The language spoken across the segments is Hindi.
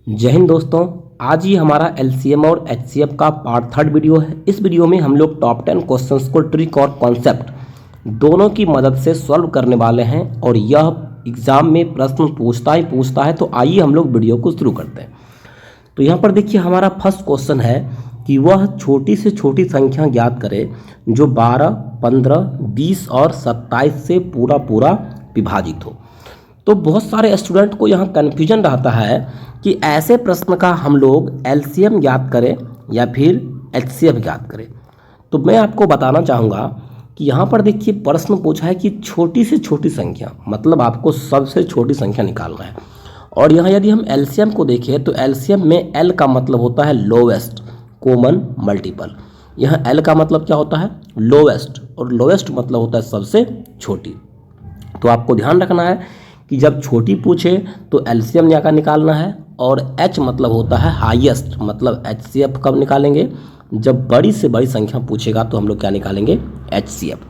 जय हिंद दोस्तों। आज ही हमारा एलसीएम और एचसीएफ का पार्ट 3 वीडियो है। इस वीडियो में हम लोग टॉप 10 क्वेश्चंस को ट्रिक और कॉन्सेप्ट दोनों की मदद से सॉल्व करने वाले हैं और यह एग्जाम में प्रश्न पूछता है। तो आइए हम लोग वीडियो को शुरू करते हैं। तो यहाँ पर देखिए हमारा फर्स्ट क्वेश्चन है कि वह छोटी से छोटी संख्या ज्ञात करे जो 12, 15, 20 और 27 से पूरा विभाजित हो। तो बहुत सारे स्टूडेंट को यहाँ कन्फ्यूजन रहता है कि ऐसे प्रश्न का हम लोग एलसीएम ज्ञात करें या फिर एचसीएफ ज्ञात करें। तो मैं आपको बताना चाहूँगा कि यहाँ पर देखिए प्रश्न पूछा है कि छोटी से छोटी संख्या, मतलब आपको सबसे छोटी संख्या निकालना है। और यहाँ यदि हम एलसीएम को देखें तो एलसीएम में एल का मतलब होता है लोवेस्ट कॉमन मल्टीपल। यहाँ एल का मतलब क्या होता है? लोवेस्ट, और लोवेस्ट मतलब होता है सबसे छोटी। तो आपको ध्यान रखना है कि जब छोटी पूछे तो एलसीएम का निकालना है, और एच मतलब होता है हाईएस्ट, मतलब एचसीएफ कब निकालेंगे? जब बड़ी से बड़ी संख्या पूछेगा तो हम लोग क्या निकालेंगे? एचसीएफ।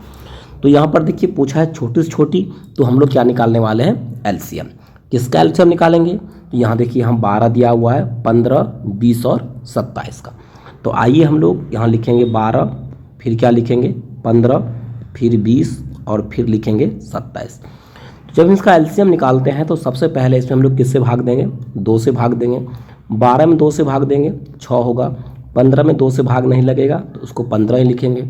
तो यहाँ पर देखिए पूछा है छोटी से छोटी, तो हम लोग क्या निकालने वाले हैं? एलसीएम। किसका एलसीएम निकालेंगे? तो यहाँ देखिए यहाँ 12 दिया हुआ है, 15, 20 और 27 का। तो आइए हम लोग यहाँ लिखेंगे 12, फिर क्या लिखेंगे? 15, फिर 20 और फिर लिखेंगे 27। जब इसका एलसीएम निकालते हैं तो सबसे पहले इसमें हम लोग किससे भाग देंगे? 2 से भाग देंगे। 12 में 2 से भाग देंगे 6 होगा। 15 में 2 से भाग नहीं लगेगा तो उसको 15 ही लिखेंगे।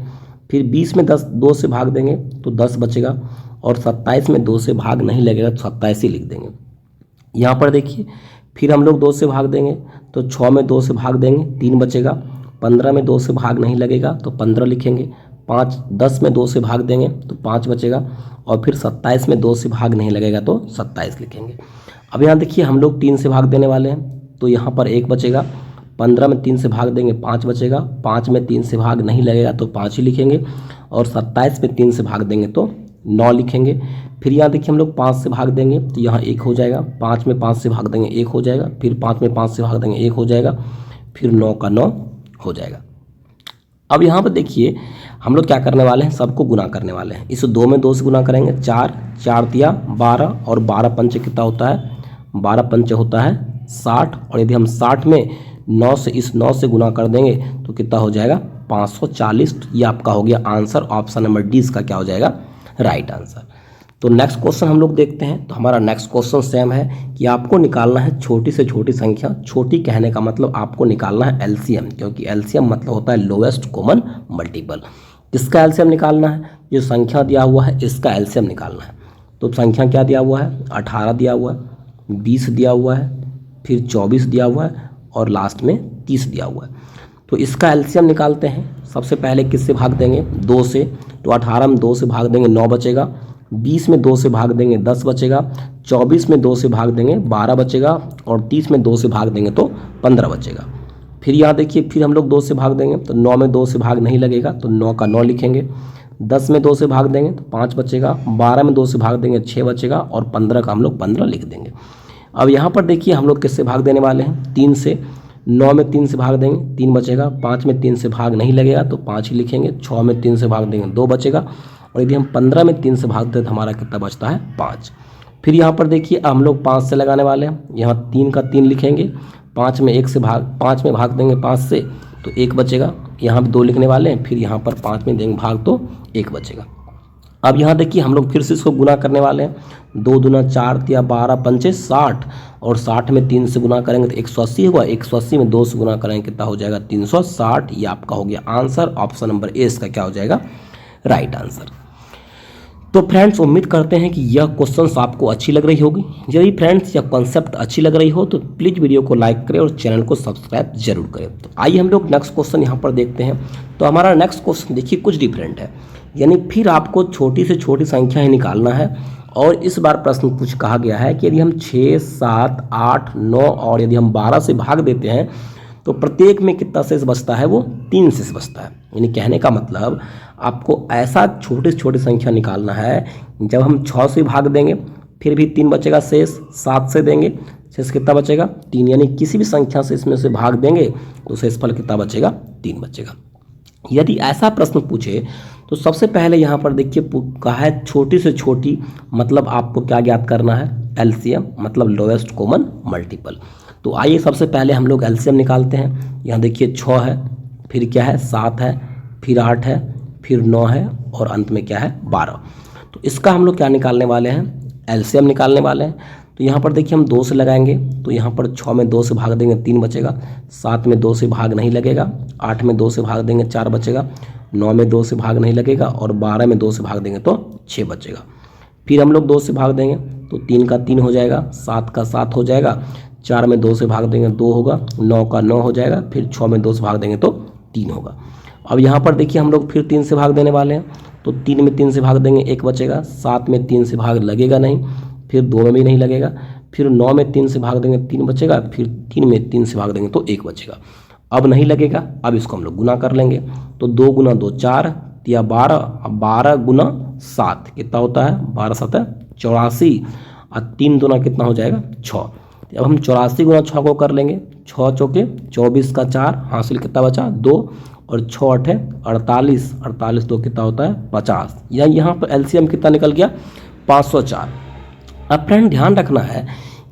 फिर 20 में 2 से भाग देंगे तो 10 बचेगा, और 27 में 2 से भाग नहीं लगेगा तो 27 ही लिख देंगे। यहाँ पर देखिए फिर हम लोग 2 से भाग देंगे तो 6 में 2 से भाग देंगे 3 बचेगा। 15 में 2 से भाग नहीं लगेगा तो 15 लिखेंगे। 10 में 2 से भाग देंगे तो 5 बचेगा, और फिर 27 में 2 से भाग नहीं लगेगा तो 27 लिखेंगे। अब यहाँ देखिए हम लोग 3 से भाग देने वाले हैं तो यहाँ पर 1 बचेगा। 15 में 3 से भाग देंगे 5 बचेगा। 5 में 3 से भाग नहीं लगेगा तो 5 ही लिखेंगे, और 27 में 3 से भाग देंगे तो 9 लिखेंगे। फिर यहाँ देखिए हम लोग 5 से भाग देंगे तो यहाँ 1 हो जाएगा। 5 में 5 से भाग देंगे 1 हो जाएगा। फिर 5 में 5 से भाग देंगे 1 हो जाएगा। फिर 9 का 9 हो जाएगा। अब यहाँ पर देखिए हम लोग क्या करने वाले हैं? सबको गुना करने वाले हैं। इस 2 में 2 से गुना करेंगे 4, 4 दिया 12, और 12 पंच कितना होता है? 12 पंच होता है 60। और यदि हम 60 में 9 से इस 9 से गुना कर देंगे तो कितना हो जाएगा? 540। ये आपका हो गया आंसर। ऑप्शन नंबर डी इसका क्या हो जाएगा? Right answer. तो नेक्स्ट क्वेश्चन हम लोग देखते हैं। तो हमारा नेक्स्ट क्वेश्चन सेम है कि आपको निकालना है छोटी से छोटी संख्या। छोटी कहने का मतलब आपको निकालना है एलसीएम, क्योंकि एलसीएम मतलब होता है लोएस्ट कॉमन मल्टीपल। किसका एलसीएम निकालना है? जो संख्या दिया हुआ है इसका एलसीएम निकालना है। तो संख्या क्या दिया हुआ है? 18 दिया हुआ है, 20 दिया हुआ है, फिर 24 दिया हुआ है, और लास्ट में 30 दिया हुआ है। तो इसका एलसीएम निकालते हैं। सबसे पहले किससे भाग देंगे? 2 से। तो 18 में 2 से भाग देंगे 9 बचेगा। 20 में 2 से भाग देंगे 10 बचेगा। 24 में 2 से भाग देंगे 12 बचेगा, और 30 में 2 से भाग देंगे तो 15 बचेगा। फिर यहाँ देखिए फिर हम लोग 2 से भाग देंगे तो 9 में 2 से भाग नहीं लगेगा तो 9 का 9 लिखेंगे। 10 में 2 से भाग देंगे तो 5 बचेगा। 12 में 2 से भाग देंगे 6 बचेगा, और 15 का हम लोग 15 लिख देंगे। अब यहाँ पर देखिए हम लोग किससे भाग देने वाले हैं? 3 से। 9 में 3 से भाग देंगे 3 बचेगा। 5 में 3 से भाग नहीं लगेगा तो 5 ही लिखेंगे। 6 में 3 से भाग देंगे 2 बचेगा, और यदि हम 15 में 3 से भागते हैं तो हमारा कितना बचता है? 5। फिर यहाँ पर देखिए हम लोग 5 से लगाने वाले हैं। यहाँ 3 का 3 लिखेंगे। 5 में भाग देंगे 5 से तो 1 बचेगा। यहाँ भी 2 लिखने वाले हैं। फिर यहाँ पर 5 में देंगे भाग तो 1 बचेगा। अब यहाँ देखिए हम लोग फिर से इसको गुना करने वाले हैं। 2 दूना 4 दिया 12 पंचे 60, और 60 में 3 से गुना करेंगे तो 180 होगा। 180 में 2 से गुना करेंगे कितना हो जाएगा? 360। ये आपका हो गया आंसर। ऑप्शन नंबर ए इसका क्या हो जाएगा? Right answer. तो फ्रेंड्स उम्मीद करते हैं कि यह क्वेश्चंस आपको अच्छी लग रही होगी। यदि फ्रेंड्स यह कॉन्सेप्ट अच्छी लग रही हो तो प्लीज़ वीडियो को लाइक करें और चैनल को सब्सक्राइब जरूर करें। तो आइए हम लोग नेक्स्ट क्वेश्चन यहाँ पर देखते हैं। तो हमारा नेक्स्ट क्वेश्चन देखिए कुछ डिफरेंट है, यानी फिर आपको छोटी से छोटी संख्या ही निकालना है। और इस बार प्रश्न कुछ कहा गया है कि यदि हम 6, 7, 8, 9 और यदि हम 12 से भाग देते हैं तो प्रत्येक में कितना शेष बचता है? वो 3 शेष बचता है। यानी कहने का मतलब आपको ऐसा छोटी से छोटी संख्या निकालना है। जब हम 6 से भाग देंगे फिर भी 3 बचेगा शेष। 7 से देंगे शेष कितना बचेगा? 3। यानी किसी भी संख्या से इसमें से भाग देंगे तो शेषफल कितना बचेगा? 3 बचेगा। यदि ऐसा प्रश्न पूछे तो सबसे पहले यहाँ पर देखिए कहा है छोटी से छोटी, मतलब आपको क्या ज्ञात करना है? एलसीएम मतलब लोएस्ट कॉमन मल्टीपल। तो आइए सबसे पहले हम लोग एलसीएम निकालते हैं। यहाँ देखिए 6 है, फिर क्या है 7 है, फिर 8 है, फिर 9 है और अंत में क्या है 12। तो इसका हम लोग क्या निकालने वाले हैं, एलसीएम निकालने वाले हैं। तो यहाँ पर देखिए हम 2 से लगाएंगे, तो यहाँ पर 6 में 2 से भाग देंगे 3 बचेगा, 7 में 2 से भाग नहीं लगेगा, 8 में 2 से भाग देंगे 4 बचेगा, 9 में 2 से भाग नहीं लगेगा और 12 में 2 से भाग देंगे तो 6 बचेगा। फिर हम लोग 2 से भाग देंगे तो 3 का 3 हो जाएगा, 7 का 7 हो जाएगा, 4 में 2 से भाग देंगे 2 होगा, 9 का 9 हो जाएगा, फिर 6 में 2 से भाग देंगे तो 3 होगा। अब यहाँ पर देखिए हम लोग फिर 3 से भाग देने वाले हैं, तो 3 में 3 से भाग देंगे 1 बचेगा, 7 में 3 से भाग लगेगा नहीं, फिर 2 में भी नहीं लगेगा, फिर 9 में 3 से भाग देंगे 3 बचेगा, फिर 3 में 3 से भाग देंगे तो 1 बचेगा। अब नहीं लगेगा, अब इसको हम लोग गुना कर लेंगे, तो 2 गुना 2 4 या 12, अब 12 गुना 7 कितना होता है, 12 7 84 और 3 दूना कितना हो जाएगा 6। अब हम 84 गुना 6 को कर लेंगे, 6 चौके 24 का 4 हासिल कितना बचा 2 और 6 8 48, 48 2 कितना होता है 50। या यहाँ पर एलसीएम कितना निकल गया 504। अब फ्रेंड ध्यान रखना है,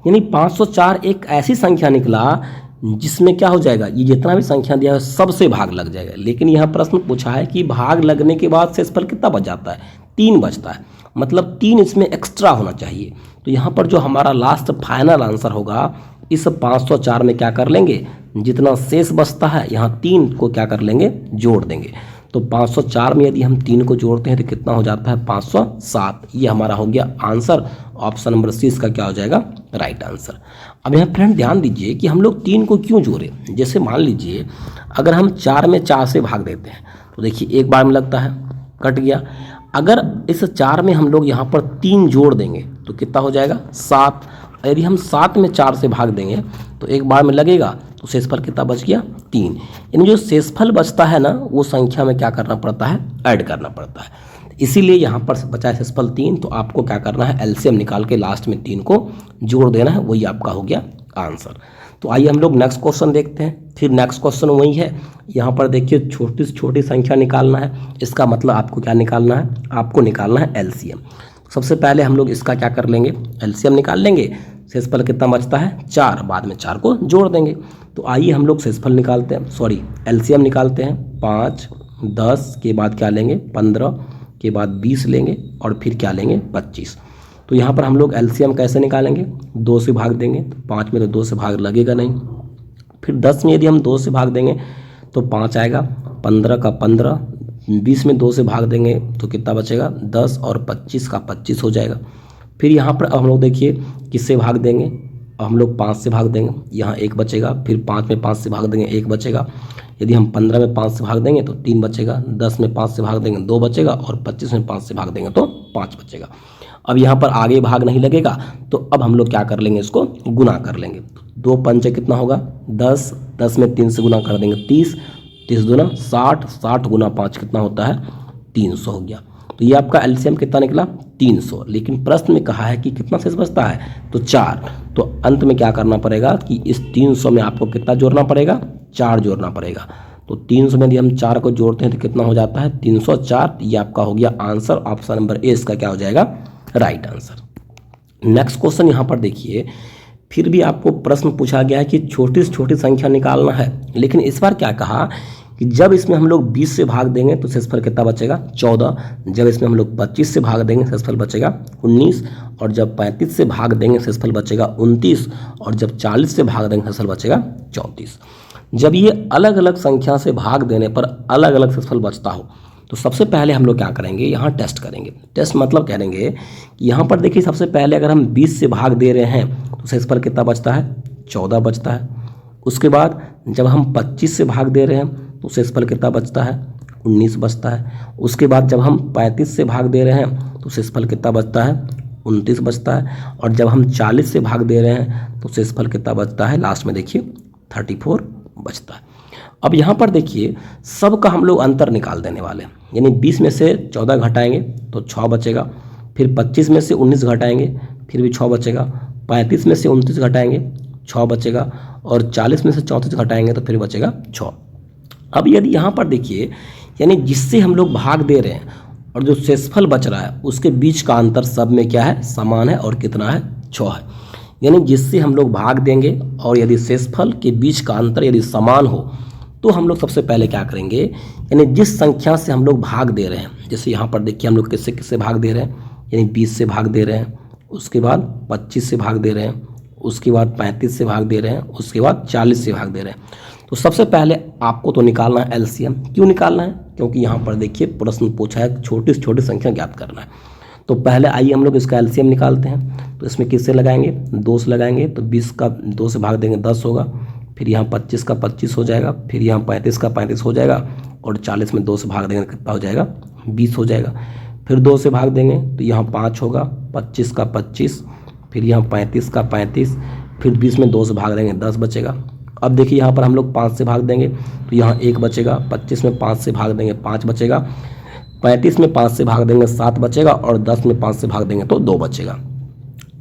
यानी 504 एक ऐसी संख्या निकला जिसमें क्या हो जाएगा, ये जितना भी संख्या दिया है सबसे भाग लग जाएगा। लेकिन यह प्रश्न पूछा है कि भाग लगने के बाद शेषफल कितना बच जाता है, 3 बचता है, मतलब 3 इसमें एक्स्ट्रा होना चाहिए। तो यहाँ पर जो हमारा लास्ट फाइनल आंसर होगा, इस 504 में क्या कर लेंगे, जितना शेष बचता है यहाँ 3 को क्या कर लेंगे, जोड़ देंगे। तो 504 में यदि हम 3 को जोड़ते हैं तो कितना हो जाता है 507। ये हमारा हो गया आंसर। ऑप्शन नंबर सी इसका क्या हो जाएगा, राइट आंसर। अब यहाँ फ्रेंड ध्यान दीजिए कि हम लोग 3 को क्यों जोड़े। जैसे मान लीजिए अगर हम 4 में 4 से भाग देते हैं तो देखिए एक बार में लगता है, कट गया। अगर इस 4 में हम लोग यहाँ पर 3 जोड़ देंगे तो कितना हो जाएगा 7। यदि हम 7 में 4 से भाग देंगे तो एक बार में लगेगा, तो शेषफल कितना बच गया 3। यानी जो शेषफल बचता है ना, वो संख्या में क्या करना पड़ता है, ऐड करना पड़ता है। इसीलिए यहाँ पर बचा है शेषफल 3, तो आपको क्या करना है, एलसीएम निकाल के लास्ट में 3 को जोड़ देना है, वही आपका हो गया आंसर। तो आइए हम लोग नेक्स्ट क्वेश्चन देखते हैं। फिर नेक्स्ट क्वेश्चन वही है, यहाँ पर देखिए छोटी से छोटी संख्या निकालना है। इसका मतलब आपको क्या निकालना है, आपको निकालना है एलसीएम। सबसे पहले हम लोग इसका क्या कर लेंगे, एलसीएम निकाल लेंगे। शेषफल कितना बचता है 4, बाद में 4 को जोड़ देंगे। तो आइए हम लोग शेषफल निकालते हैं, सॉरी एलसीएम निकालते हैं। 5 10 के बाद क्या लेंगे 15 के बाद 20 लेंगे और फिर क्या लेंगे 25। तो यहाँ पर हम लोग एलसीएम कैसे निकालेंगे, 2 से भाग देंगे, तो 5 में तो 2 से भाग लगेगा नहीं। फिर 10 में यदि हम 2 से भाग देंगे तो 5 आएगा, 15 का 15, 20 में 2 से भाग देंगे तो कितना बचेगा 10 और 25 का 25 हो जाएगा। फिर यहाँ पर हम लोग देखिए किससे भाग देंगे, हम लोग 5 से भाग देंगे, यहाँ 1 बचेगा। फिर 5 में 5 से भाग देंगे 1 बचेगा। यदि हम 15 में 5 से भाग देंगे तो 3 बचेगा, 10 में 5 से भाग देंगे 2 बचेगा और 25 में 5 से भाग देंगे तो 5 बचेगा। अब यहाँ पर आगे भाग नहीं लगेगा, तो अब हम लोग क्या कर लेंगे, इसको गुना कर लेंगे। 2 पंचे कितना होगा 10, 10 में 3 से गुना कर देंगे 30, 30 दूना 60, 60 गुना 5 कितना होता है 300 हो गया। तो ये आपका एलसीएम कितना निकला 300। लेकिन प्रश्न में कहा है कि कितना शेष बचता है, तो 4। तो अंत में क्या करना पड़ेगा कि इस 300 में आपको कितना जोड़ना पड़ेगा, 4 जोड़ना पड़ेगा। तो 300 में यदि हम 4 को जोड़ते हैं तो कितना हो जाता है 304। ये आपका हो गया आंसर। ऑप्शन नंबर ए इसका क्या हो जाएगा, राइट आंसर। नेक्स्ट क्वेश्चन यहाँ पर देखिए, फिर भी आपको प्रश्न पूछा गया है कि छोटी से छोटी संख्या निकालना है। लेकिन इस बार क्या कहा कि जब इसमें हम लोग 20 से भाग देंगे तो शेषफल कितना बचेगा 14, जब इसमें हम लोग 25 से भाग देंगे शेषफल बचेगा 19, और जब 35 से भाग देंगे शेषफल बचेगा 29, और जब 40 से भाग देंगे शेषफल बचेगा 34। जब ये अलग अलग संख्या से भाग देने पर अलग अलग शेषफल बचता हो, तो सबसे पहले हम लोग क्या करेंगे, यहाँ टेस्ट करेंगे। टेस्ट मतलब करेंगे कि यहाँ पर देखिए सबसे पहले अगर हम 20 से भाग दे रहे हैं तो शेषफल कितना बचता है 14 बचता है। उसके बाद जब हम 25 से भाग दे रहे हैं तो शेषफल कितना बचता है 19 बचता है। उसके बाद जब हम 35 से भाग दे रहे हैं तो शेषफल कितना बचता है 29 बचता है। और जब हम 40 से भाग दे रहे हैं तो शेषफल कितना बचता है, लास्ट में देखिए 34 बचता है। अब यहाँ पर देखिए सबका हम लोग अंतर निकाल देने वाले हैं, यानी 20 में से 14 घटाएंगे तो 6 बचेगा। फिर 25 में से 19 घटाएंगे फिर भी 6 बचेगा। 35 में से 29 घटाएंगे 6 बचेगा, और 40 में से 34 घटाएंगे तो फिर बचेगा 6। अब यदि यहाँ पर देखिए, यानी जिससे हम लोग भाग दे रहे हैं और जो शेषफल बच रहा है उसके बीच का अंतर सब में क्या है, समान है, और कितना है 6 है। यानी जिससे हम लोग भाग देंगे और यदि शेषफल के बीच का अंतर यदि समान हो तो हम लोग सबसे पहले क्या करेंगे, यानी जिस संख्या से हम लोग भाग दे रहे हैं, जैसे यहाँ पर देखिए हम लोग किससे किससे भाग दे रहे हैं, यानी 20 से भाग दे रहे हैं, उसके बाद 25 से भाग दे रहे हैं, उसके बाद 35 से भाग दे रहे हैं, उसके बाद 40 से भाग दे रहे हैं। तो सबसे पहले आपको तो निकालना है एलसीएम। क्यों निकालना है? क्योंकि यहाँ पर देखिए प्रश्न पूछा है छोटी से छोटी संख्या ज्ञात करना है। तो पहले आइए हम लोग इसका एलसीएम निकालते हैं। तो इसमें किससे लगाएंगे? 2 से लगाएंगे। तो 20 का 2 से भाग देंगे 10 होगा, फिर यहाँ 25 का 25 हो जाएगा, फिर यहाँ 35 का 35 हो जाएगा, और 40 में 2 से भाग देंगे कितना हो जाएगा? 20 हो जाएगा। फिर 2 से भाग देंगे तो यहाँ 5 होगा, 25 का 25, फिर यहाँ 35 का 35, फिर 20 में 2 से भाग देंगे 10 बचेगा। अब देखिए यहाँ पर हम लोग 5 से भाग देंगे तो यहाँ 1 बचेगा, 25 में 5 से भाग देंगे 5 बचेगा, 35 में 5 से भाग देंगे 7 बचेगा, और 10 में 5 से भाग देंगे तो 2 बचेगा।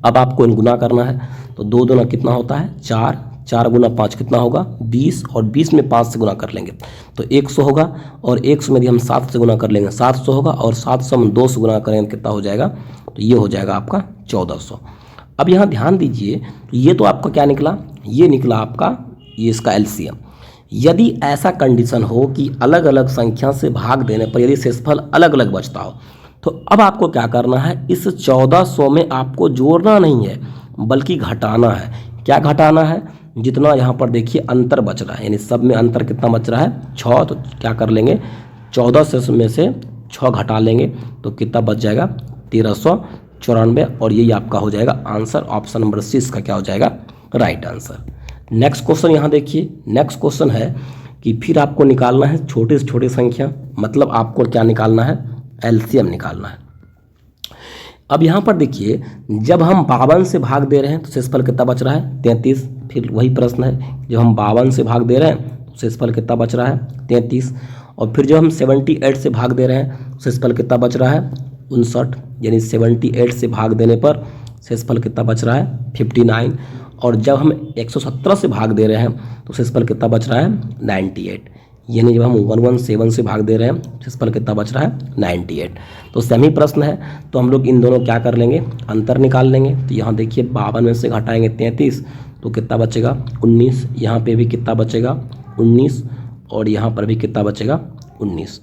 अब आपको इन गुना करना है। तो 2 दूना कितना होता है? 4, 4 गुना 5 कितना होगा? 20, और 20 में 5 से गुना कर लेंगे तो 100 होगा, और 100 में यदि हम 7 से गुना कर लेंगे 700 होगा, और 700 में 2 से गुना करेंगे कितना हो जाएगा? तो ये हो जाएगा आपका 1400। अब यहाँ ध्यान दीजिए, तो ये तो आपका क्या निकला? ये निकला आपका ये इसका एलसीएम। यदि ऐसा कंडीशन हो कि अलग अलग संख्या से भाग देने पर यदि शेषफल अलग अलग बचता हो, तो अब आपको क्या करना है? इस 1400 में आपको जोड़ना नहीं है बल्कि घटाना है। क्या घटाना है? जितना यहाँ पर देखिए अंतर बच रहा है, यानी सब में अंतर कितना बच रहा है? 6। तो क्या कर लेंगे? 1400 में से 6 घटा लेंगे तो कितना बच जाएगा? 1394, और यही आपका हो जाएगा आंसर। ऑप्शन नंबर सी इसका क्या हो जाएगा? Right answer. नेक्स्ट क्वेश्चन यहाँ देखिए। नेक्स्ट क्वेश्चन है कि फिर आपको निकालना है छोटे से छोटी संख्या, मतलब आपको क्या निकालना है? एलसीएम निकालना है। अब यहाँ पर देखिए, जब हम 52 से भाग दे रहे हैं तो शेषफल कितना बच रहा है? 33। फिर वही प्रश्न है, जब हम 52 से भाग दे रहे हैं तो शेषफल कितना बच रहा है? 33। और फिर जब हम 78 से भाग दे रहे हैं तो शेषफल कितना बच रहा है? 59। यानी 78 से भाग देने पर शेषफल कितना बच रहा है? 59। और जब हम 117 से भाग दे रहे हैं तो शेषफल कितना बच रहा है? 98। यानी जब हम 117 से भाग दे रहे हैं शेषफल कितना बच रहा है? 98। तो सेम ही प्रश्न है, तो हम लोग इन दोनों क्या कर लेंगे? अंतर निकाल लेंगे। तो यहाँ देखिए 52 में से घटाएंगे 33 तो कितना बचेगा? 19। यहाँ पे भी कितना बचेगा? 19, और यहाँ पर भी कितना बचेगा? 19।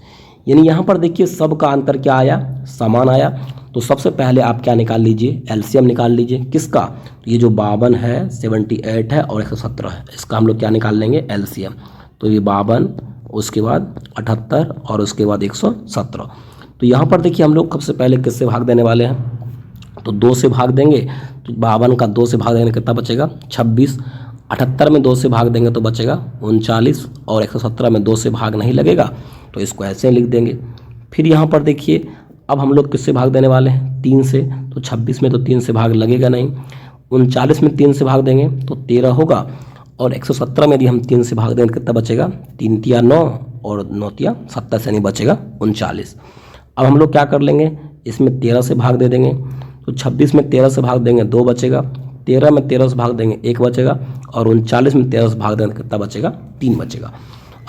यानी यहाँ पर देखिए सब का अंतर क्या आया? समान आया। तो सबसे पहले आप क्या निकाल लीजिए? एलसीएम निकाल लीजिए। किसका? तो ये जो 52 है, 78 है और 117 है, इसका हम लोग क्या निकाल लेंगे? एलसीएम। तो ये 52, उसके बाद 78 और उसके बाद 117। तो यहाँ पर देखिए हम लोग सबसे पहले किससे भाग देने वाले हैं? तो 2 से भाग देंगे। तो 52 का 2 से भाग देंगे कितना बचेगा? 26। 78 में 2 से भाग देंगे तो बचेगा 39, और 117 में 2 से भाग नहीं लगेगा तो इसको ऐसे लिख देंगे। फिर यहाँ पर देखिए अब हम लोग किससे भाग देने वाले हैं? 3 से। तो 26 में तो 3 से भाग लगेगा नहीं। 39 में 3 से भाग देंगे तो 13 होगा, और 117 में यदि हम 3 से भाग देंगे कितना बचेगा? 3 तिया 9, और 9 तिया 27 से नहीं बचेगा 39। अब हम लोग क्या कर लेंगे? इसमें 13 से भाग दे देंगे। तो 26 में 13 से भाग देंगे 2 बचेगा, 13 में 13 से भाग देंगे 1 बचेगा, और 39 में 13 से भाग देंगे कितना बचेगा? 3 बचेगा।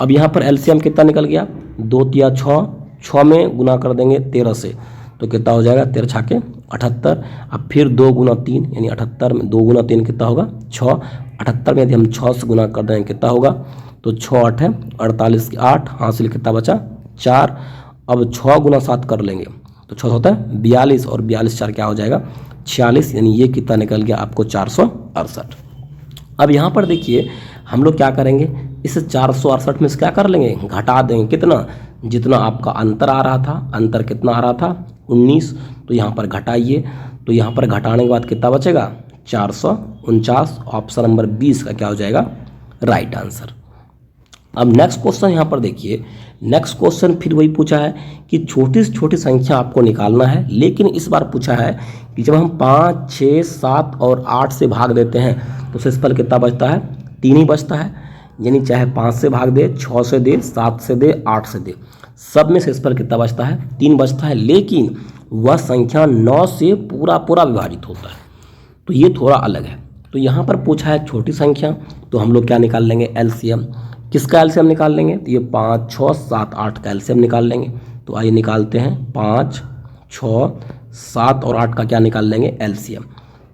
अब यहाँ पर एलसीएम कितना निकल गया? 2 तिया 6, 6 में गुना कर देंगे 13 से तो कितना हो जाएगा? 13 छाके 78। अब फिर 2 गुना 3, यानी 78 में 2 गुना 3 कितना होगा? 6। 78 में यदि हम 6 से गुना कर देंगे कितना होगा? तो 6 8 है 48 की 8, हासिल कितना बचा? 4। अब 6 गुना 7 कर लेंगे तो 6 होता है 42, और 42 4 क्या हो जाएगा? 46। यानी ये कितना निकल गया आपको? 468। अब यहाँ पर देखिए हम लोग क्या करेंगे? इस 468 में से क्या कर लेंगे? घटा देंगे। कितना? जितना आपका अंतर आ रहा था। अंतर कितना आ रहा था? 19। तो यहाँ पर घटाइए, तो यहाँ पर घटाने के बाद कितना बचेगा? 449। ऑप्शन नंबर 20 का क्या हो जाएगा? Right answer. अब नेक्स्ट क्वेश्चन यहाँ पर देखिए। नेक्स्ट क्वेश्चन फिर वही पूछा है कि छोटी से छोटी संख्या आपको निकालना है, लेकिन इस बार पूछा है कि जब हम 5, 6, 7 और 8 से भाग देते हैं तो शेषफल कितना बचता है? 3 ही बचता है। यानी चाहे 5 से भाग दे, 6 से दे, 7 से दे, 8 से दे, सब में शेषफल कितना बचता है? 3 बचता है। लेकिन वह संख्या 9 से पूरा पूरा विभाजित होता है, तो ये थोड़ा अलग है। तो यहाँ पर पूछा है छोटी संख्या, तो हम लोग क्या निकाल लेंगे? एलसीएम। किसका एलसीएम निकाल लेंगे? तो ये 5, 6, 7, 8 का एलसीएम निकाल लेंगे। तो आइए निकालते हैं। 5, 6, 7 और 8 का क्या निकाल लेंगे? एलसीएम।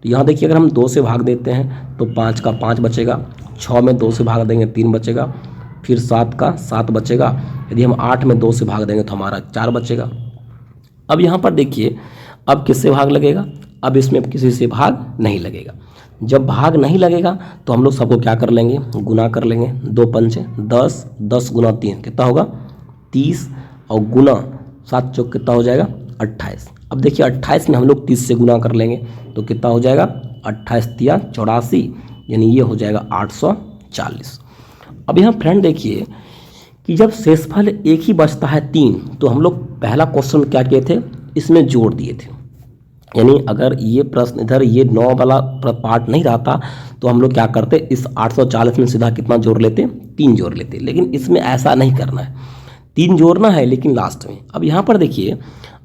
तो यहाँ देखिए अगर हम 2 से भाग देते हैं तो 5 का 5 बचेगा, 6 में 2 से भाग देंगे 3 बचेगा, फिर 7 का 7 बचेगा। यदि हम 8 में 2 से भाग देंगे तो हमारा 4 बचेगा। अब यहाँ पर देखिए अब किससे भाग लगेगा, अब इसमें अब किसी से भाग नहीं लगेगा। जब भाग नहीं लगेगा तो हम लोग सबको क्या कर लेंगे, गुना कर लेंगे। 2 पंचे 10, 10 गुना 3 कितना होगा 30, और गुना 7 चौक कितना हो जाएगा 28। अब देखिए 28 में हम लोग 30 से गुना कर लेंगे तो कितना हो जाएगा 28 तिया 84, यानी ये हो जाएगा 840। अब यहाँ फ्रेंड देखिए कि जब शेषफल एक ही बचता है 3, तो हम लोग पहला क्वेश्चन क्या किए थे, इसमें जोड़ दिए थे। यानी अगर ये प्रश्न इधर ये 9 वाला पार्ट नहीं रहता तो हम लोग क्या करते, इस 840 में सीधा कितना जोड़ लेते, 3 जोड़ लेते। लेकिन इसमें ऐसा नहीं करना है, 3 जोड़ना है लेकिन लास्ट में। अब यहाँ पर देखिए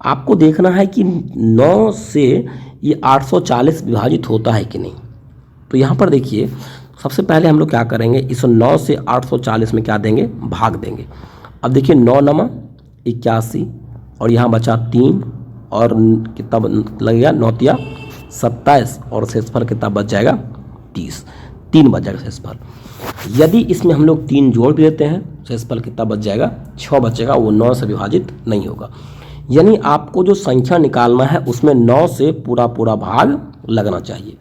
आपको देखना है कि 9 से ये 840 विभाजित होता है कि नहीं। तो यहाँ पर देखिए सबसे पहले हम लोग क्या करेंगे, इस 9 से 840 में क्या देंगे, भाग देंगे। अब देखिए 9 नमा 81, और यहाँ बचा 3, और कितना लगेगा 9 तिया 27, और शेषफल कितना बच जाएगा 30, 3 बच जाएगा शेषफल। यदि इसमें हम लोग 3 जोड़ भी देते हैं शेषफल कितना बच जाएगा 6 बचेगा, वो 9 से विभाजित नहीं होगा। यानी आपको जो संख्या निकालना है उसमें 9 से पूरा भाग लगना चाहिए।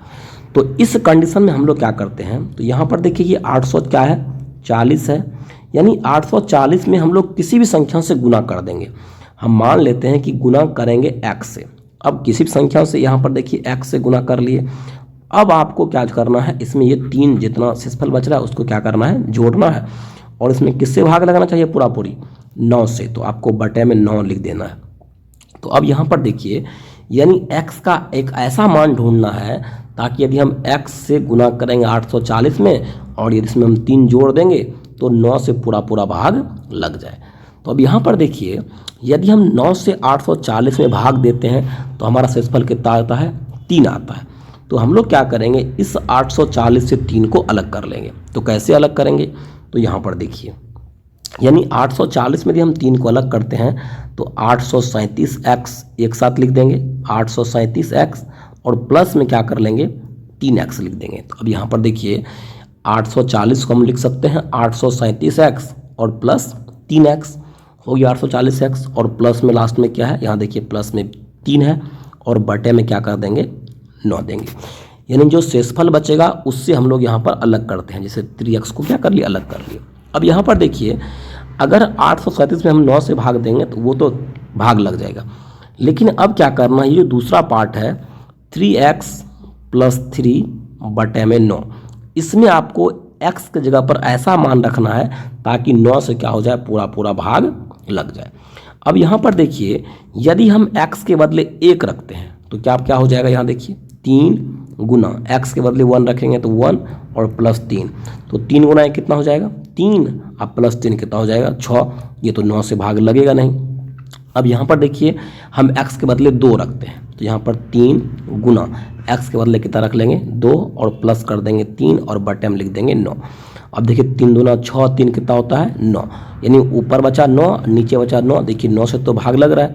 तो इस कंडीशन में हम लोग क्या करते हैं, तो यहाँ पर देखिए ये 800 क्या है 40 है, यानी 840 में हम लोग किसी भी संख्या से गुना कर देंगे। हम मान लेते हैं कि गुना करेंगे x से। अब किसी भी संख्या से यहाँ पर देखिए x से गुना कर लिए। अब आपको क्या करना है, इसमें ये 3 जितना शेषफल बच रहा है उसको क्या करना है, जोड़ना है। और इसमें किससे भाग लगाना चाहिए, पूरी 9 से, तो आपको बटे में 9 लिख देना है। तो अब यहाँ पर देखिए यानी x का एक ऐसा मान ढूंढना है ताकि यदि हम x से गुना करेंगे 840 में, और यदि इसमें हम 3 जोड़ देंगे तो 9 से पूरा भाग लग जाए। तो अब यहाँ पर देखिए यदि हम 9 से 840 में भाग देते हैं तो हमारा शेषफल कितना आता है, 3 आता है। तो हम लोग क्या करेंगे, इस 840 से 3 को अलग कर लेंगे। तो कैसे अलग करेंगे, तो यहाँ पर देखिए यानी 840 में यदि हम 3 को अलग करते हैं तो 837x एक साथ लिख देंगे, 837x, और प्लस में क्या कर लेंगे 3x लिख देंगे। तो अब यहाँ पर देखिए 840 को हम लिख सकते हैं 837x और प्लस 3x हो गया 840x, और प्लस में लास्ट में क्या है, यहाँ देखिए प्लस में 3 है, और बटे में क्या कर देंगे 9 देंगे। यानी जो शेषफल बचेगा उससे हम लोग यहाँ पर अलग करते हैं, जैसे 3x को क्या कर लिए, अलग कर लिए। अब यहाँ पर देखिए अगर 837 में हम 9 से भाग देंगे तो वो तो भाग लग जाएगा। लेकिन अब क्या करना है, ये जो दूसरा पार्ट है 3x प्लस 3 बटे में 9, इसमें आपको x के जगह पर ऐसा मान रखना है ताकि 9 से क्या हो जाए, पूरा भाग लग जाए। अब यहाँ पर देखिए यदि हम x के बदले 1 रखते हैं तो क्या हो जाएगा, यहाँ देखिए 3 गुना x के बदले 1 रखेंगे तो 1 और प्लस 3, तो 3 गुना 1 कितना हो जाएगा 3, अब प्लस 3 कितना हो जाएगा 6, ये तो 9 से भाग लगेगा नहीं। अब यहाँ पर देखिए हम x के बदले 2 रखते हैं तो यहाँ पर 3 गुना x के बदले कितना रख लेंगे 2, और प्लस कर देंगे 3, और बटे में लिख देंगे 9। अब देखिए 3 दूना 6, 3 कितना होता है 9, यानी ऊपर बचा 9 नीचे बचा 9। देखिए 9 से तो भाग लग रहा है,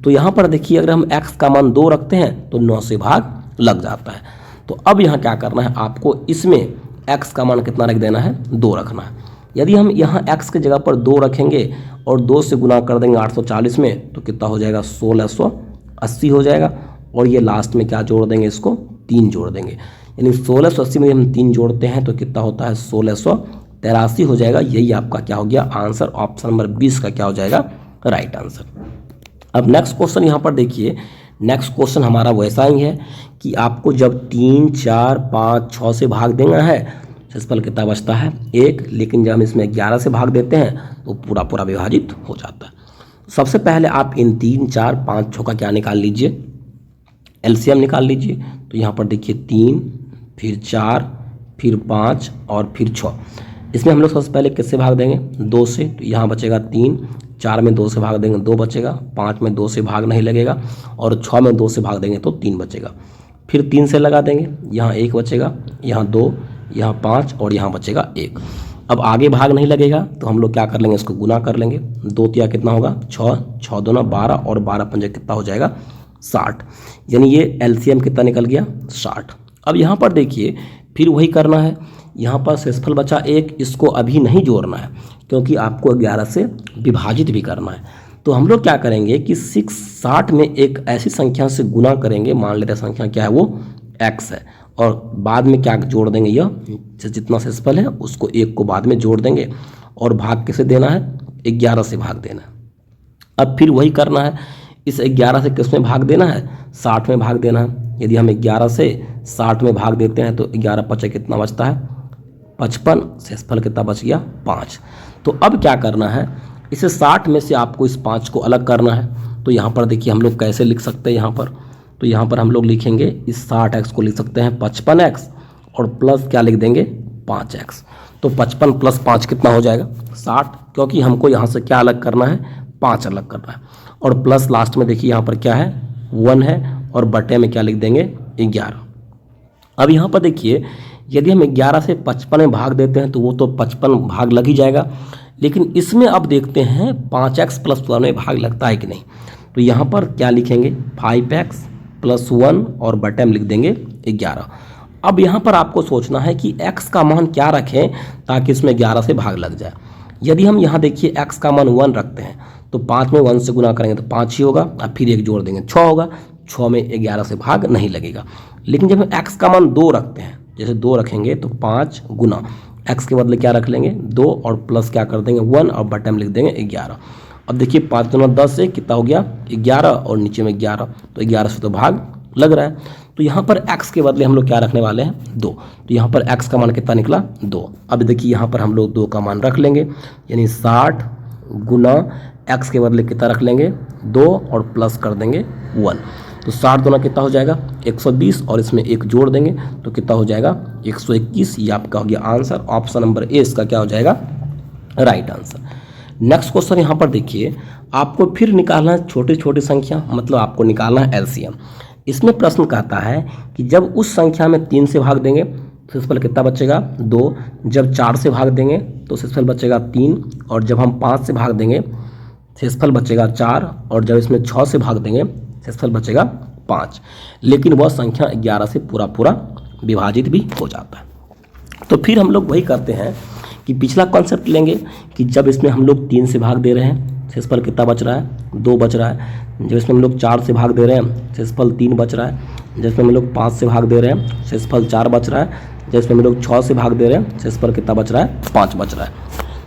तो यहाँ पर देखिए अगर हम x का मान 2 रखते हैं तो 9 से भाग लग जाता है। तो अब यहाँ क्या करना है, आपको इसमें x का मान कितना रख देना है, 2 रखना है। यदि हम यहाँ x के जगह पर 2 रखेंगे और 2 से गुना कर देंगे 840 में तो कितना हो जाएगा 1680 हो जाएगा, और ये लास्ट में क्या जोड़ देंगे, इसको 3 जोड़ देंगे। यानी 1680 में हम 3 जोड़ते हैं तो कितना होता है 1683 हो जाएगा। यही आपका क्या हो गया आंसर, ऑप्शन नंबर 20 का क्या हो जाएगा राइट आंसर। अब नेक्स्ट क्वेश्चन यहाँ पर देखिए, नेक्स्ट क्वेश्चन हमारा वैसा ही है कि आपको जब 3, 4, 5, 6 से भाग देना है, शेषफल कितना बचता है 1, लेकिन जब हम इसमें 11 से भाग देते हैं तो पूरा विभाजित हो जाता है। सबसे पहले आप इन 3, 4, 5, 6 का क्या निकाल लीजिए, एलसीएम निकाल लीजिए। तो यहाँ पर देखिए 3, फिर 4, फिर 5 और फिर 6। इसमें हम लोग सबसे पहले किससे भाग देंगे 2 से, तो यहाँ बचेगा 3, 4 में 2 से भाग देंगे 2 बचेगा, 5 में 2 से भाग नहीं लगेगा, और 6 में 2 से भाग देंगे तो 3 बचेगा। फिर 3 से लगा देंगे, यहाँ 1 बचेगा, यहाँ 2, यहाँ 5 और यहाँ बचेगा 1। अब आगे भाग नहीं लगेगा तो हम लोग क्या कर लेंगे, इसको गुना कर लेंगे। 2 तिया कितना होगा 6, 6 दूना 12 और 12 पंजे कितना हो जाएगा 60, यानी ये एलसीएम कितना निकल गया 60। अब यहाँ पर देखिए फिर वही करना है, यहाँ पर शेषफल बचा 1, इसको अभी नहीं जोड़ना है क्योंकि आपको 11 से विभाजित भी करना है। तो हम लोग क्या करेंगे कि 60 में एक ऐसी संख्या से गुना करेंगे, मान लेते हैं संख्या क्या है वो x है, और बाद में क्या जोड़ देंगे, यह जितना शेषफल है उसको 1 को बाद में जोड़ देंगे और भाग किसे देना है 11 से भाग देना है। अब फिर वही करना है, इस 11 से किस में भाग देना है 60 में भाग देना है। यदि हम 11 से 60 में भाग देते हैं तो 11 पचे कितना बचता है 55, शेषफल कितना बच गया 5। तो अब क्या करना है, इसे 60 में से आपको इस 5 को अलग करना है। तो यहाँ पर देखिए हम लोग कैसे लिख सकते हैं, यहाँ पर तो यहाँ पर हम लोग लिखेंगे इस 60x को लिख सकते हैं 55x और प्लस क्या लिख देंगे 5x। तो 55 प्लस 5 कितना हो जाएगा 60, क्योंकि हमको यहाँ से क्या अलग करना है 5 अलग करना है, और प्लस लास्ट में देखिए यहाँ पर क्या है 1 है और बटे में क्या लिख देंगे 11। अब यहाँ पर देखिए यदि हम 11 से 55 में भाग देते हैं तो वो तो 55 भाग लग ही जाएगा, लेकिन इसमें अब देखते हैं 5x प्लस 1 में भाग लगता है कि नहीं। तो यहाँ पर क्या लिखेंगे 5x प्लस 1 और बटे में लिख देंगे 11। अब यहाँ पर आपको सोचना है कि x का मान क्या रखें ताकि इसमें 11 से भाग लग जाए। यदि हम यहाँ देखिए x का मान 1 रखते हैं तो 5 में 1 से गुना करेंगे तो 5 ही होगा, अब फिर 1 जोड़ देंगे 6 होगा, 6 में 11 से भाग नहीं लगेगा। लेकिन जब हम x का मान 2 रखते हैं, जैसे 2 रखेंगे तो 5 गुना x के बदले क्या रख लेंगे 2 और प्लस क्या कर देंगे 1 और बटे में लिख देंगे 11। अब देखिए 5 दूना 10 से कितना हो गया 11 और नीचे में 11, तो 11 से तो भाग लग रहा है। तो यहाँ पर x के बदले हम लोग क्या रखने वाले हैं 2, तो यहाँ पर x का मान कितना निकला 2। अब देखिए यहाँ पर हम लोग 2 का मान रख लेंगे, यानी 60 गुना x के बदले कितना रख लेंगे 2 और प्लस कर देंगे 1। तो 60 दूना कितना हो जाएगा 120 और इसमें 1 जोड़ देंगे तो कितना हो जाएगा 121। ये आपका हो गया आंसर, ऑप्शन नंबर ए इसका क्या हो जाएगा राइट आंसर। नेक्स्ट क्वेश्चन यहाँ पर देखिए, आपको फिर निकालना है छोटी छोटी संख्या, मतलब आपको निकालना है एलसीएम। इसमें प्रश्न कहता है कि जब उस संख्या में 3 से भाग देंगे तो शेषफल कितना बचेगा 2, जब 4 से भाग देंगे तो शेषफल बचेगा 3, और जब हम 5 से भाग देंगे शेषफल बचेगा 4, और जब इसमें 6 से भाग देंगे शेषफल बचेगा 5। लेकिन वह संख्या 11 से पूरा पूरा विभाजित भी हो जाता है। तो फिर हम लोग वही करते हैं कि पिछला कॉन्सेप्ट लेंगे कि जब इसमें हम लोग 3 से भाग दे रहे हैं शेषफल कितना बच रहा है 2 बच रहा है, जब इसमें हम लोग 4 से भाग दे रहे हैं शेषफल 3 बच रहा है, जब इसमें हम लोग 5 से भाग दे रहे हैं शेषफल 4 बच रहा है, जब इसमें हम लोग 6 से भाग दे रहे हैं शेषफल कितना बच रहा है 5 बच रहा है।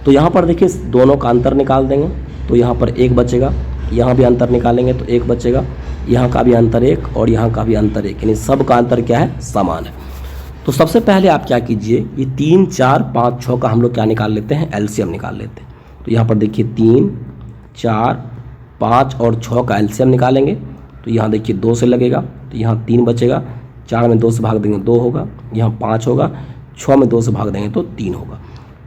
तो यहाँ पर देखिए दोनों का अंतर निकाल देंगे, तो यहाँ पर 1 बचेगा, यहाँ भी अंतर निकालेंगे तो 1 बचेगा, यहाँ का भी अंतर 1 और यहाँ का भी अंतर 1, यानी सब का अंतर क्या है समान है। तो सबसे पहले आप क्या कीजिए, ये 3 4 5 6 का हम लोग क्या निकाल लेते हैं एलसीएम निकाल लेते हैं। तो यहाँ पर देखिए 3 4 5 और 6 का एलसीएम निकालेंगे, तो यहाँ देखिए 2 से लगेगा तो यहाँ 3 बचेगा, 4 में 2 से भाग देंगे 2 होगा, यहाँ 5 होगा, 6 में 2 से भाग देंगे तो 3 होगा,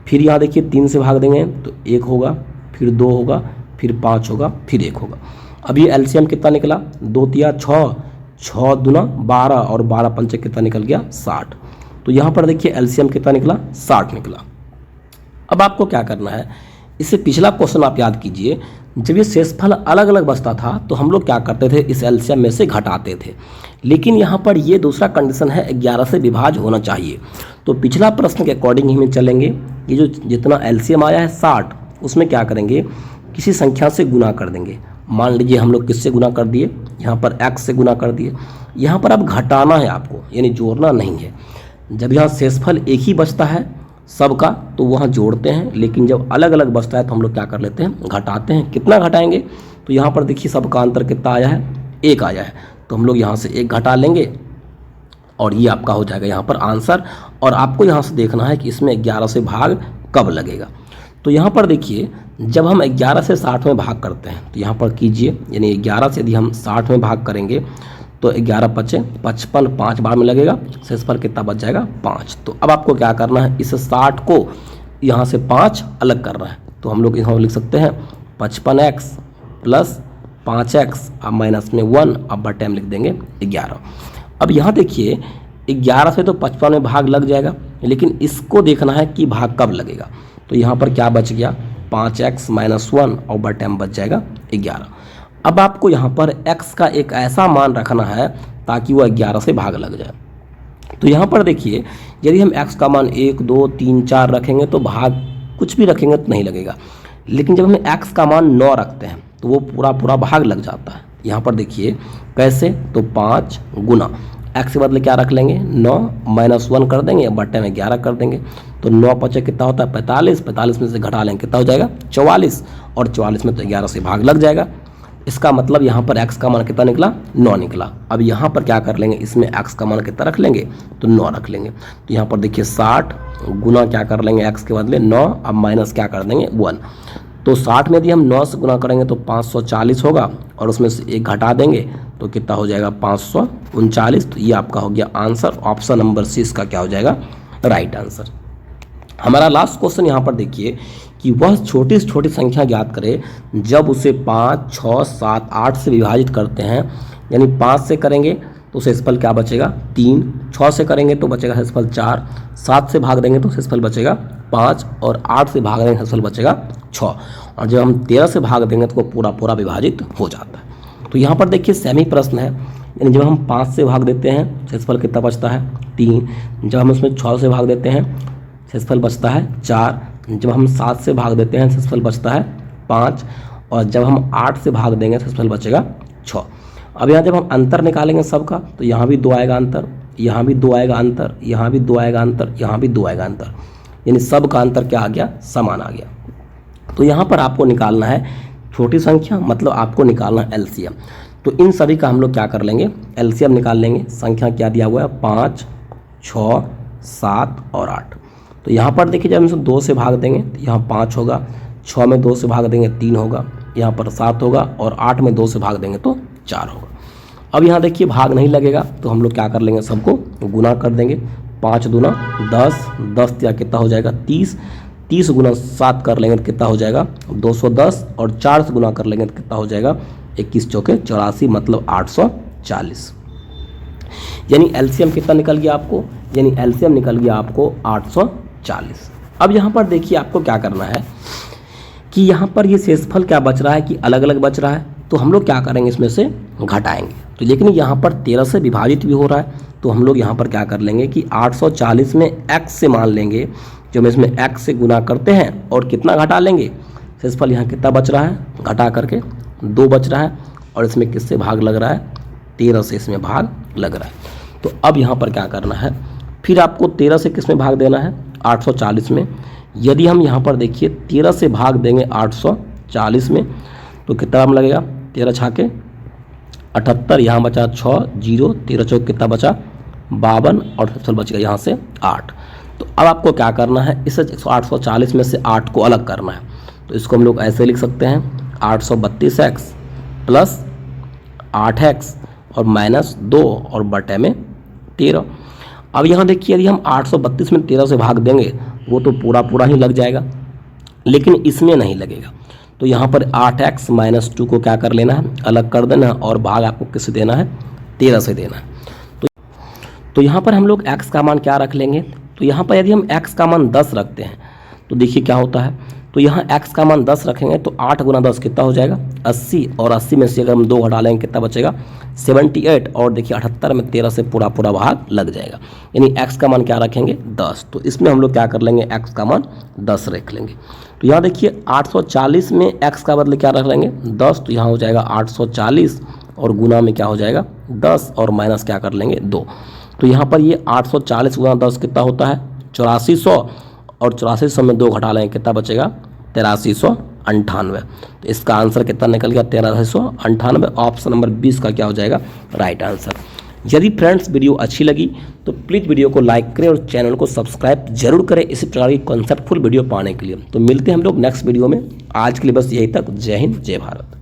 फिर यहाँ देखिए 3 से भाग देंगे तो 1 होगा, फिर 2 होगा, फिर 5 होगा, फिर 1 होगा। अब ये एलसीएम कितना निकला 2 तिया 6, 6 दूना 12 और 12 पंचे कितना निकल गया 60। तो यहाँ पर देखिए एलसीएम कितना निकला 60 निकला। अब आपको क्या करना है, इससे पिछला क्वेश्चन आप याद कीजिए, जब ये शेषफल अलग अलग बचता था तो हम लोग क्या करते थे इस एलसीएम में से घटाते थे, लेकिन यहाँ पर ये दूसरा कंडीशन है 11 से विभाज्य होना चाहिए। तो पिछला प्रश्न के अकॉर्डिंग ही में चलेंगे, ये जो जितना एलसीएम आया है 60 उसमें क्या करेंगे किसी संख्या से गुना कर देंगे। मान लीजिए हम लोग किससे गुना कर दिए, यहाँ पर x से गुना कर दिए। यहाँ पर अब घटाना है आपको, यानी जोड़ना नहीं है। जब यहाँ शेषफल एक ही बचता है सबका तो वहाँ जोड़ते हैं, लेकिन जब अलग अलग बचता है तो हम लोग क्या कर लेते हैं घटाते हैं। कितना घटाएंगे, तो यहाँ पर देखिए सबका अंतर कितना आया है 1 आया है, तो हम लोग यहाँ से 1 घटा लेंगे और ये आपका हो जाएगा यहाँ पर आंसर। और आपको यहाँ से देखना है कि इसमें 11 से भाग कब लगेगा। तो यहाँ पर देखिए जब हम 11 से 60 में भाग करते हैं तो यहाँ पर कीजिए, यानी 11 से यदि हम 60 में भाग करेंगे तो 11 पचे 55 5 बार में लगेगा, शेषफल कितना बच जाएगा 5। तो अब आपको क्या करना है, इस 60 को यहाँ से 5 अलग करना है। तो हम लोग यहाँ लिख सकते हैं 55x प्लस 5x अब माइनस में 1 अब बटे में लिख देंगे 11। अब यहाँ देखिए 11 से तो 55 में भाग लग जाएगा, लेकिन इसको देखना है कि भाग कब लगेगा। तो यहाँ पर क्या बच गया 5x माइनस 1 और बटे में बच जाएगा 11। अब आपको यहाँ पर x का एक ऐसा मान रखना है ताकि वह 11 से भाग लग जाए। तो यहाँ पर देखिए, यदि हम x का मान 1, 2, 3, 4 रखेंगे तो भाग कुछ भी रखेंगे तो नहीं लगेगा, लेकिन जब हम x का मान 9 रखते हैं तो वो पूरा पूरा भाग लग जाता है। यहाँ पर देखिए कैसे, तो 5 गुना x के बदले क्या रख लेंगे 9 -1 कर देंगे, बट्टे में 11 कर देंगे, तो 9 5 कितना होता है 45, 45 में से घटा लेंगे कितना हो जाएगा 44, और 44 में तो 11 से भाग लग जाएगा। इसका मतलब यहाँ पर x का मान कितना निकला 9 निकला। अब यहाँ पर क्या कर लेंगे, इसमें x का मान कितना रख लेंगे तो 9 रख लेंगे। तो यहाँ पर देखिए 60 गुना क्या कर लेंगे x के बदले 9, अब माइनस क्या कर देंगे 1। तो 60 में यदि हम 9 से गुना करेंगे तो 540 होगा, और उसमें से एक घटा देंगे तो कितना हो जाएगा 539। तो ये आपका हो गया आंसर। ऑप्शन नंबर सी इसका क्या हो जाएगा राइट आंसर। हमारा लास्ट क्वेश्चन यहाँ पर देखिए कि वह छोटी से छोटी संख्या ज्ञात करे जब उसे 5, 6, 7, 8 से विभाजित करते हैं। यानी 5 से करेंगे तो शेषफल क्या बचेगा 3, 6 से करेंगे तो बचेगा शेषफल 4, 7 से भाग देंगे तो शेषफल बचेगा 5, और 8 से भाग देंगे शेषफल बचेगा 6, और जब हम 13 से भाग देंगे तो वो पूरा पूरा विभाजित हो जाता है। तो यहाँ पर देखिए सेमी प्रश्न है, यानी जब हम 5 से भाग देते हैं शेषफल कितना बचता है 3, जब हम उसमें 6 से भाग देते हैं शेषफल बचता है 4, जब हम 7 से भाग देते हैं शेषफल बचता है 5, और जब हम 8 से भाग देंगे शेषफल बचेगा 6। अब यहाँ जब हम अंतर निकालेंगे सबका तो यहाँ भी 2 आएगा अंतर, यहाँ भी 2 आएगा अंतर, यहाँ भी 2 आएगा अंतर, यहाँ भी 2 आएगा अंतर, यानी सब का अंतर क्या आ गया समान आ गया। तो यहाँ पर आपको निकालना है छोटी संख्या, मतलब आपको निकालना है एलसीएम। तो इन सभी का हम लोग क्या कर लेंगे एलसीएम निकाल लेंगे। संख्या क्या दिया हुआ है 5, 6, 7 और 8। तो यहाँ पर देखिए जब हम इसे 2 से भाग देंगे तो यहाँ 5 होगा, 6 में 2 से भाग देंगे 3 होगा, यहाँ पर 7 होगा, और 8 में 2 से भाग देंगे तो 4 होगा। अब यहाँ देखिए भाग नहीं लगेगा तो हम लोग क्या कर लेंगे सबको गुना कर देंगे। 5 दूना 10, 10 या कितना हो जाएगा 30, 30 गुना 7 कर लेंगे तो कितना हो जाएगा 210, और 4 से गुना कर लेंगे तो कितना हो जाएगा 21 चौके 84, मतलब 840। यानी एलसीएम कितना निकल गया आपको, यानी एलसीएम निकल गया आपको 840। अब यहाँ पर देखिए आपको क्या करना है कि यहाँ पर ये शेषफल क्या बच रहा है कि अलग अलग बच रहा है, तो हम लोग क्या करेंगे इसमें से घटाएंगे। तो लेकिन यहाँ पर 13 से विभाजित भी हो रहा है, तो हम लोग यहाँ पर क्या कर लेंगे कि 840 में x से मान लेंगे, जो हम इसमें x से गुना करते हैं, और कितना घटा लेंगे शेषफल यहाँ कितना बच रहा है घटा करके 2 बच रहा है, और इसमें किससे भाग लग रहा है 13 से इसमें भाग लग रहा है। तो अब यहाँ पर क्या करना है, फिर आपको 13 से किस में भाग देना है 840 में। यदि हम यहाँ पर देखिए 13 से भाग देंगे 840 में तो कितना हम लगेगा 13 छाके 78, यहाँ बचा 6, 0, 13 चौक कितना बचा 52, और शेषफल बच गया यहाँ से 8। तो अब आपको क्या करना है, इस 840 में से 8 को अलग करना है। तो इसको हम लोग ऐसे लिख सकते हैं 832x प्लस 8x और माइनस 2 और बटे में 13। अब यहाँ देखिए यदि हम 832 में 13 से भाग देंगे वो तो पूरा पूरा ही लग जाएगा, लेकिन इसमें नहीं लगेगा। तो यहाँ पर 8x - 2 को क्या कर लेना है अलग कर देना है, और भाग आपको किससे देना है 13 से देना है। तो यहाँ पर हम लोग x का मान क्या रख लेंगे, तो यहाँ पर यदि हम x का मान 10 रखते हैं तो देखिए क्या होता है, तो यहाँ x का मान 10 रखेंगे तो 8 गुना 10 कितना हो जाएगा 80, और 80 में से अगर हम 2 घटा लेंगे कितना बचेगा 78, और देखिए 78 में 13 से पूरा पूरा भाग लग जाएगा। यानी x का मान क्या रखेंगे 10। तो इसमें हम लोग क्या कर लेंगे x का मान 10 रख लेंगे। तो यहाँ देखिए 840 में x का बदले क्या रख लेंगे 10, तो यहाँ हो जाएगा 840, और गुना में क्या हो जाएगा 10, और माइनस क्या कर लेंगे 2। तो यहाँ पर ये 840 गुना 10 कितना होता है 8400, और 8400 में 2 घटा लेंगे कितना बचेगा 8398। तो इसका आंसर कितना निकल गया 8398। ऑप्शन नंबर 20 का क्या हो जाएगा राइट आंसर। यदि फ्रेंड्स वीडियो अच्छी लगी तो प्लीज़ वीडियो को लाइक करें और चैनल को सब्सक्राइब जरूर करें इसी प्रकार की कॉन्सेप्टफुल वीडियो पाने के लिए। तो मिलते हैं हम लोग नेक्स्ट वीडियो में। आज के लिए बस यही तक। जय हिंद, जय भारत।